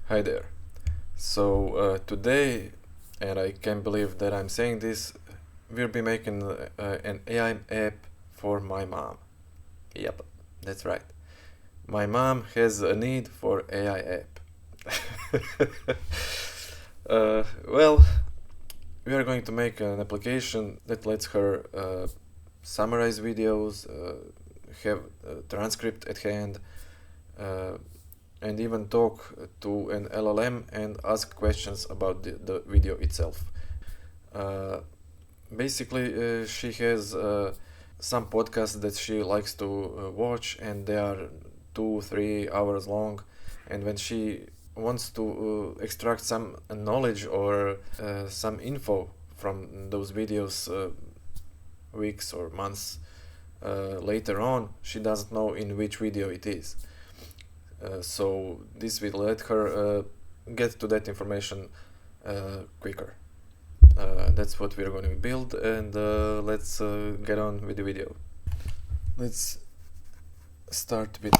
Hi there. So today, and I can't believe that I'm saying this, we'll be making an AI app for my mom. Yep, that's right. My mom has a need for AI app. Well, we are going to make an application that lets her summarize videos, have a transcript at hand, and even talk to an LLM and ask questions about the video itself. Basically, she has some podcasts that she likes to watch, and they are 2-3 hours long. And when she wants to extract some knowledge or some info from those videos weeks or months later on, she doesn't know in which video it is. So this will let her get to that information quicker. That's what we're going to build, and let's get on with the video. Let's start with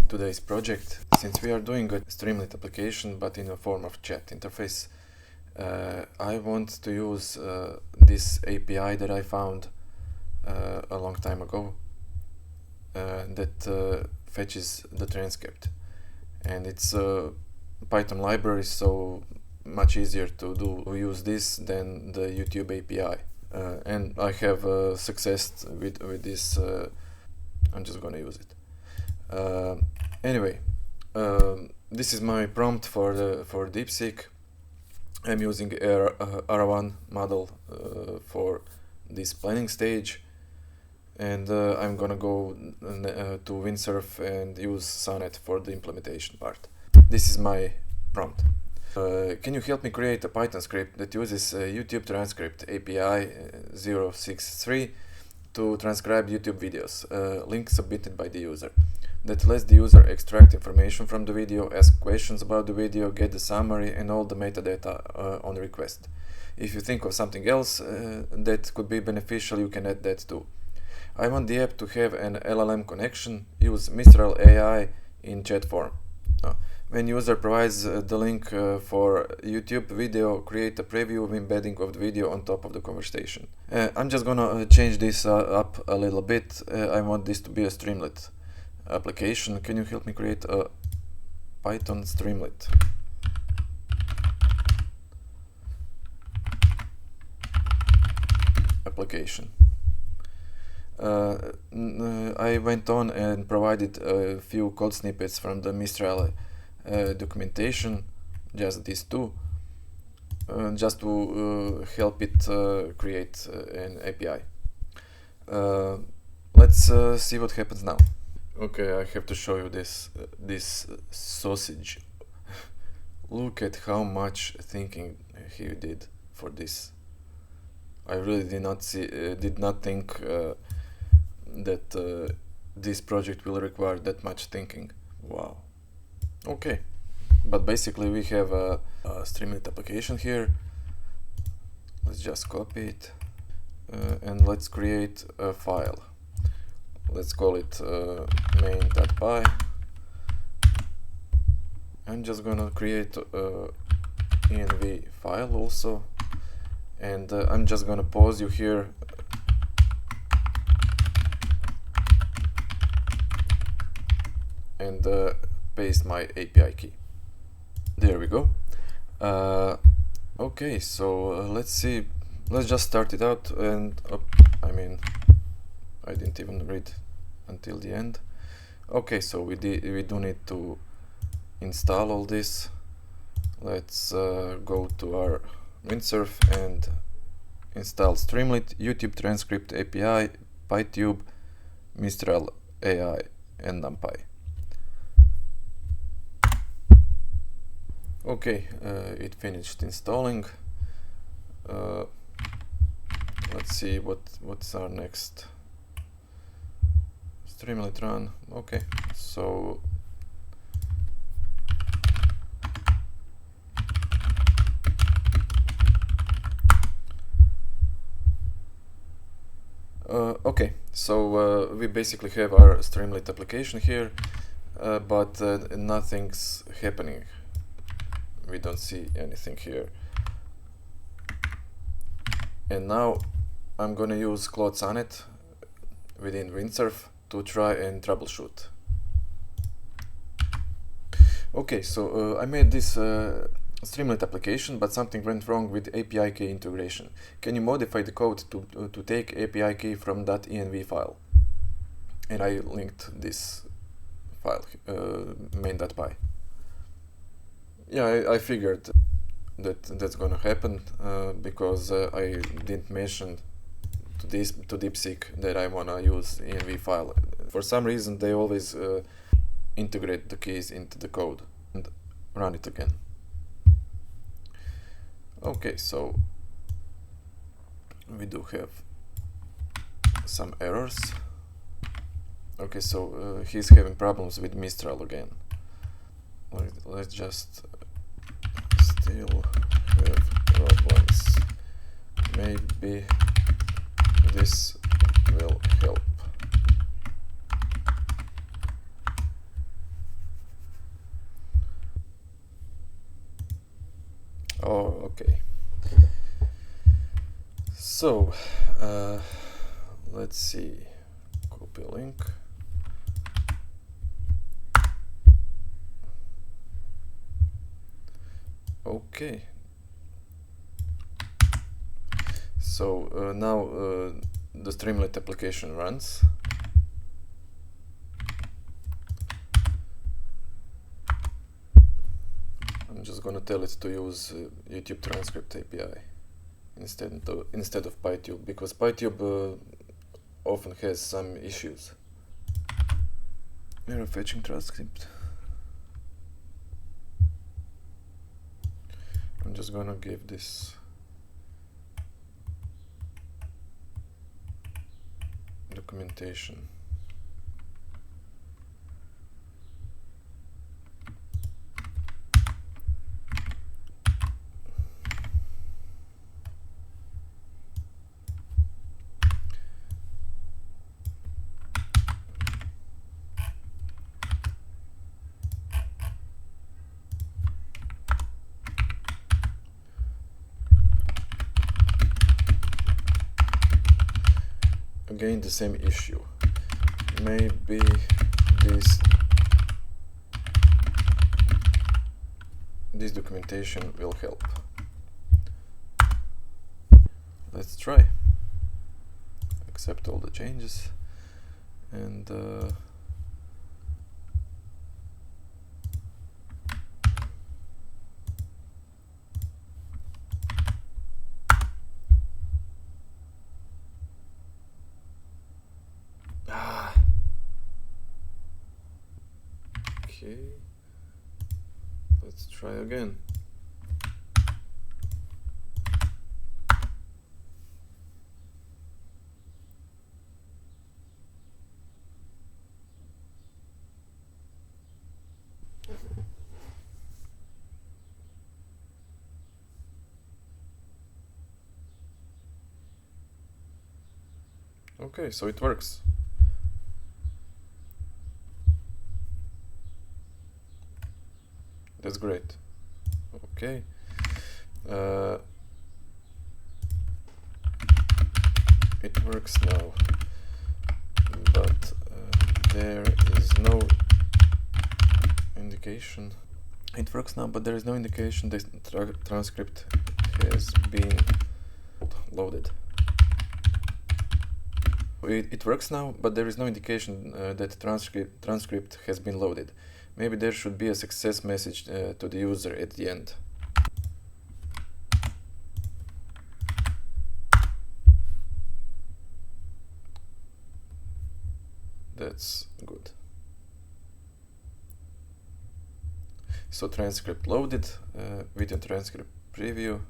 today's project. Since we are doing a Streamlit application but in a form of chat interface, I want to use this API that I found a long time ago that fetches the transcript, and it's a Python library, so much easier to use this than the YouTube API, and I have success with this. I'm just gonna use it anyway. This is my prompt for DeepSeek. I'm using R1 model for this planning stage, and I'm gonna go to Windsurf and use Sonnet for the implementation part. This is my prompt. Can you help me create a Python script that uses YouTube Transcript API 063 to transcribe YouTube videos, link submitted by the user, that lets the user extract information from the video, ask questions about the video, get the summary and all the metadata on request. If you think of something else that could be beneficial, you can add that too. I want the app to have an LLM connection. Use Mistral AI in chat form. When user provides the link for YouTube video, create a preview of embedding of the video on top of the conversation. I'm just gonna change this up a little bit. I want this to be a Streamlit application. Can you help me create a Python Streamlit application? I went on and provided a few code snippets from the Mistral documentation, just these two, just to help it create an API. Let's see what happens now. Okay, I have to show you this sausage. Look at how much thinking he did for this. I really did not think that this project will require that much thinking. Wow. Okay, but basically we have a Streamlit application here. Let's just copy it and let's create a file. Let's call it main.py. I'm just gonna create a env file also, and I'm just gonna pause you here and paste my API key. There we go. Okay, so let's see. Let's just start it out, and I mean, I didn't even read until the end. Okay, so we do need to install all this. Let's go to our Windsurf and install Streamlit, YouTube Transcript API, PyTube, Mistral AI, and NumPy. Okay, it finished installing. Let's see what's our next. Streamlit run. Okay, so we basically have our Streamlit application here, but nothing's happening. we don't see anything here. And now I'm gonna use Claude Sonnet within Windsurf to try and troubleshoot. Okay, so I made this Streamlit application, but something went wrong with API key integration. Can you modify the code to take API key from .env file? And I linked this file, main.py. Yeah, I figured that that's gonna happen because I didn't mention to DeepSeek that I wanna use env file. For some reason, they always integrate the keys into the code and run it again. Okay, so we do have some errors. Okay, so he's having problems with Mistral again. Let's just still have problems. Maybe this will help. Oh, okay. So, let's see. Copy link. Okay. So now the Streamlit application runs. I'm just gonna tell it to use YouTube Transcript API instead of PyTube, because PyTube often has some issues. Error fetching transcript. I'm just gonna give this documentation. Again, the same issue. Maybe this documentation will help. Let's try. Accept all the changes and okay, let's try again. Okay, so it works. That's great. Okay. It works now, but there is no indication. It works now, but there is no indication that transcript has been loaded. It works now, but there is no indication that transcript has been loaded. Maybe there should be a success message to the user at the end. That's good. So transcript loaded, video transcript preview.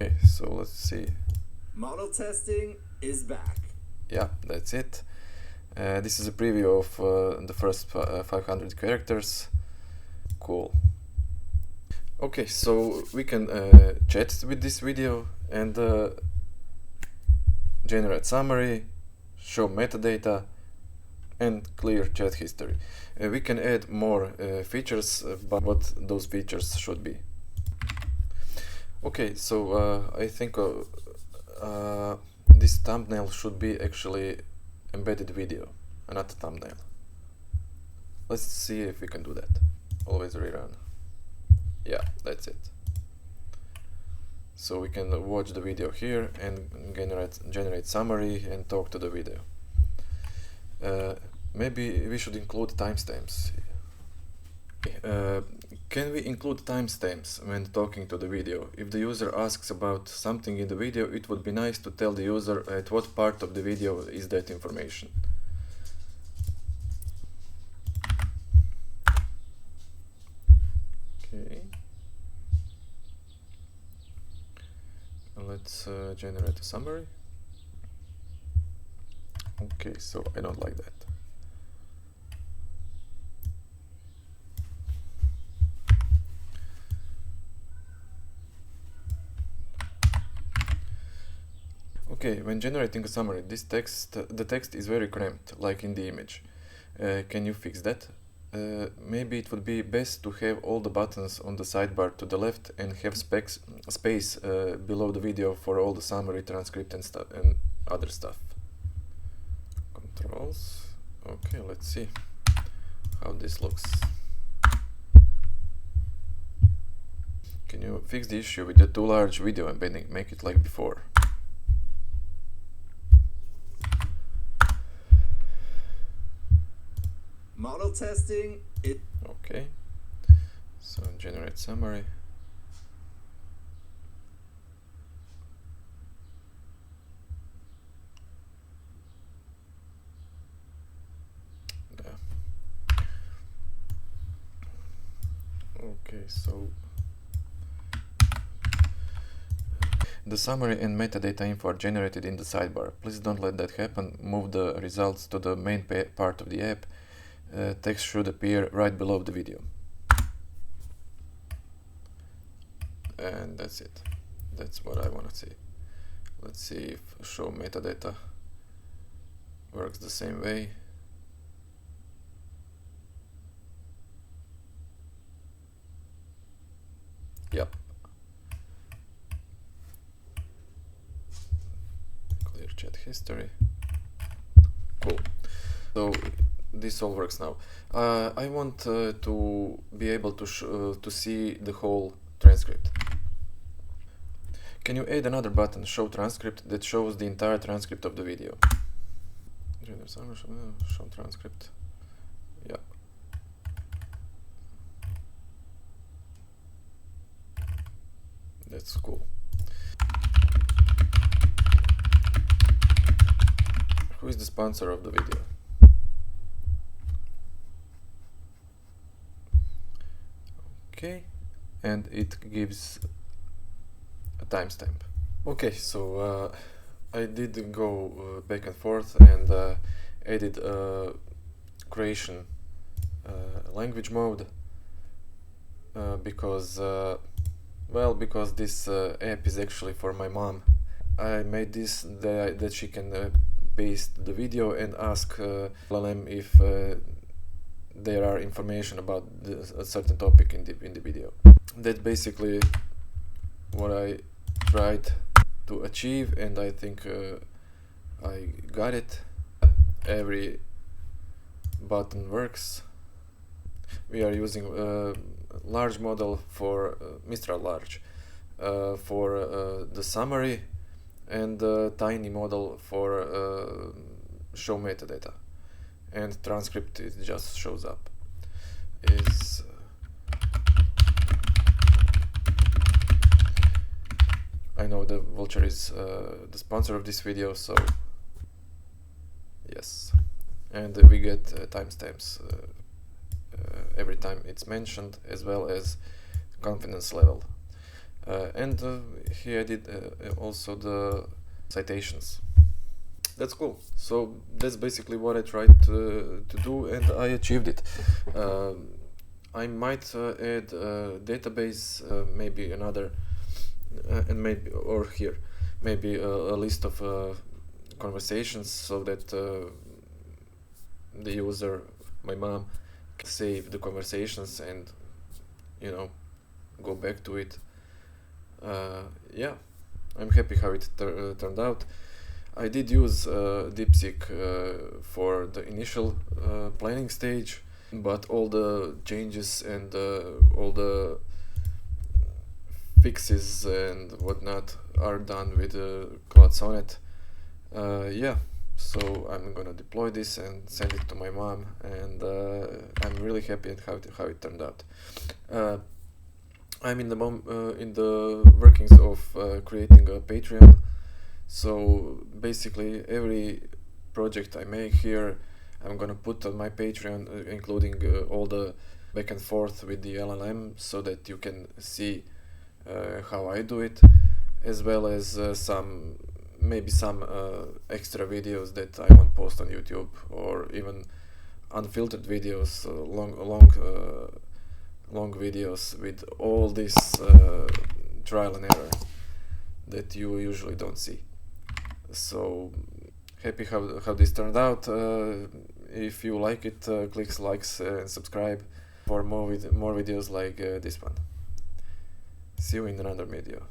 Okay, so let's see. Model testing is back. Yeah, that's it. This is a preview of the first 500 characters. Cool. Okay, so we can chat with this video and generate summary, show metadata, and clear chat history. We can add more features, but what those features should be. Okay, so I think this thumbnail should be actually embedded video and not a thumbnail. Let's see if we can do that. Always rerun. Yeah, that's it. So we can watch the video here and generate summary and talk to the video. Maybe we should include timestamps. Can we include timestamps when talking to the video? If the user asks about something in the video, it would be nice to tell the user at what part of the video is that information. Okay. Let's generate a summary. Okay, so I don't like that. Okay, when generating a summary, the text is very cramped, like in the image. Can you fix that? Maybe it would be best to have all the buttons on the sidebar to the left and have space below the video for all the summary, transcript and other stuff. Controls. Okay, let's see how this looks. Can you fix the issue with the too large video embedding? Make it like before. Model testing, Okay, so generate summary. Yeah. Okay, so the summary and metadata info are generated in the sidebar. Please don't let that happen. Move the results to the main part of the app. Text should appear right below the video. And that's it. That's what I want to see. Let's see if show metadata works the same way. Yep. Clear chat history. Cool. So this all works now. I want to be able to see the whole transcript. Can you add another button, show transcript, that shows the entire transcript of the video? Show transcript. Yeah. That's cool. Who is the sponsor of the video? Okay, and it gives a timestamp. Okay, so I did go back and forth and added creation language mode because this app is actually for my mom. I made this that she can paste the video and ask LLM if there are information about a certain topic in the video. That's basically what I tried to achieve, and I think I got it. Every button works. We are using a large model for Mistral large for the summary, and a tiny model for show metadata, and transcript, it just shows up. I know the Vulture is the sponsor of this video, so yes, and we get timestamps every time it's mentioned, as well as confidence level. And here I did also the citations. That's cool. So that's basically what I tried to do, and I achieved it. I might add a database, maybe another, and maybe, or here, maybe a list of conversations, so that the user, my mom, can save the conversations and, you know, go back to it Yeah, I'm happy how it turned out. I did use DeepSeek for the initial planning stage, but all the changes and all the fixes and whatnot are done with Cloud Sonnet. Yeah, so I'm gonna deploy this and send it to my mom, and I'm really happy at how it turned out. I'm in the workings of creating a Patreon. So basically, every project I make here, I'm gonna put on my Patreon, including all the back and forth with the LLM, so that you can see how I do it, as well as some extra videos that I won't post on YouTube, or even unfiltered videos, long videos with all this trial and error that you usually don't see. So happy how this turned out. If you like it, click likes and subscribe for more videos like this one. See you in another video.